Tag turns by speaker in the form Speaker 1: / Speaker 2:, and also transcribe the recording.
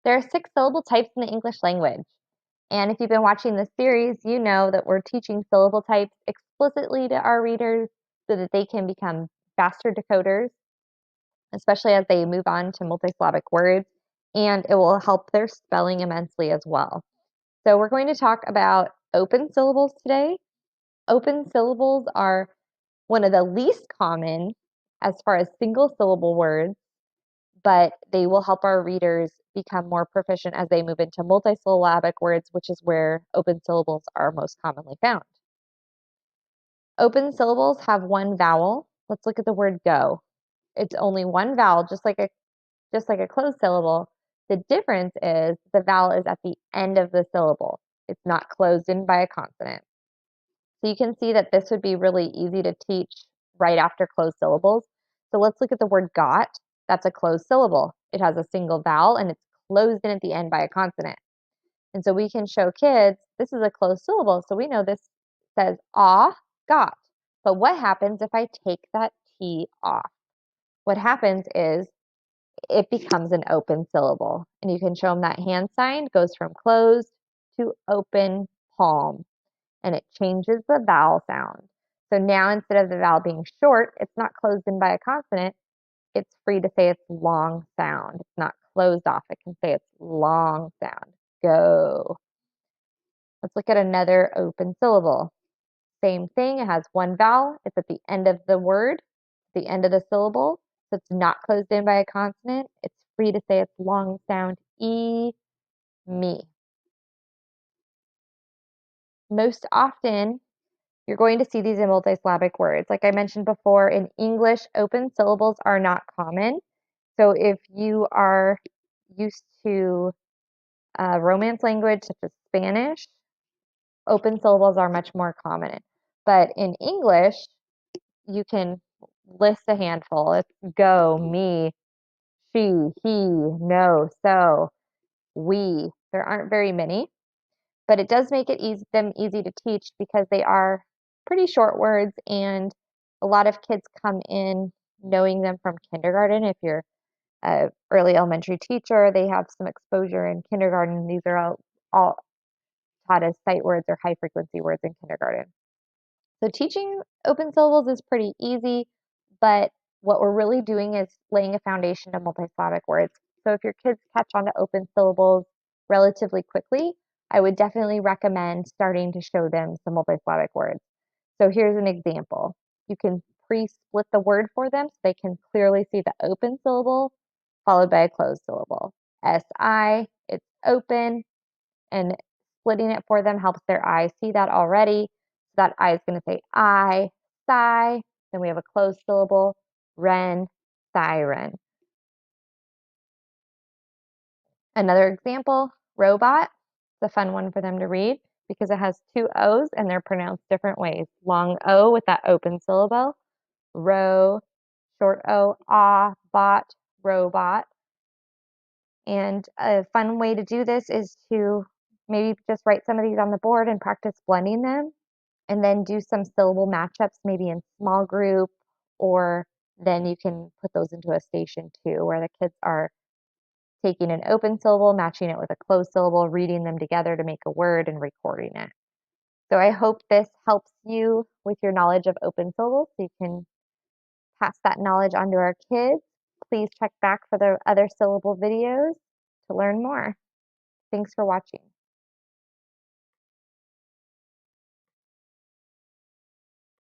Speaker 1: There are 6 syllable types in the English language. And if you've been watching this series, you know that we're teaching syllable types explicitly to our readers so that they can become faster decoders, especially as they move on to multisyllabic words, and it will help their spelling immensely as well. So we're going to talk about open syllables today. Open syllables are one of the least common as far as single syllable words, but they will help our readers become more proficient as they move into multisyllabic words, which is where open syllables are most commonly found. Open syllables have one vowel. Let's look at the word go. It's only one vowel, just like a closed syllable. The difference is the vowel is at the end of the syllable. It's not closed in by a consonant. So you can see that this would be really easy to teach right after closed syllables. So let's look at the word got. That's a closed syllable. It has a single vowel and it's closed in at the end by a consonant. And so we can show kids this is a closed syllable. So we know this says ah, got. But what happens if I take that T off? What happens is it becomes an open syllable. And you can show them that hand sign goes from closed to open palm. And it changes the vowel sound. So now instead of the vowel being short, it's not closed in by a consonant. It's free to say its long sound. It's not closed off. It can say its long sound. Go. Let's look at another open syllable. Same thing. It has one vowel. It's at the end of the word, the end of the syllable. So it's not closed in by a consonant. It's free to say its long sound. E, me. Most often, you're going to see these in multisyllabic words. Like I mentioned before, in English, open syllables are not common. So if you are used to Romance language such as Spanish, open syllables are much more common. But in English, you can list a handful. It's go, me, she, he, no, so, we. There aren't very many, but it does make it them easy to teach because they are pretty short words, and a lot of kids come in knowing them from kindergarten. If you're an early elementary teacher, they have some exposure in kindergarten. These are all taught as sight words or high frequency words in kindergarten. So teaching open syllables is pretty easy, but what we're really doing is laying a foundation to multisyllabic words. So if your kids catch on to open syllables relatively quickly, I would definitely recommend starting to show them some multisyllabic words. So here's an example. You can pre-split the word for them so they can clearly see the open syllable followed by a closed syllable. S-I, it's open, and splitting it for them helps their eyes see that already. So that I is going to say I, sigh. Then we have a closed syllable, ren, siren. Another example, robot. It's a fun one for them to read because it has 2 O's and they're pronounced different ways. Long O with that open syllable, ro, short O, ah, bot, robot. And a fun way to do this is to maybe just write some of these on the board and practice blending them, and then do some syllable matchups, maybe in small group, or then you can put those into a station too, where the kids are taking an open syllable, matching it with a closed syllable, reading them together to make a word, and recording it. So I hope this helps you with your knowledge of open syllables so you can pass that knowledge on to our kids. Please check back for the other syllable videos to learn more. Thanks for watching.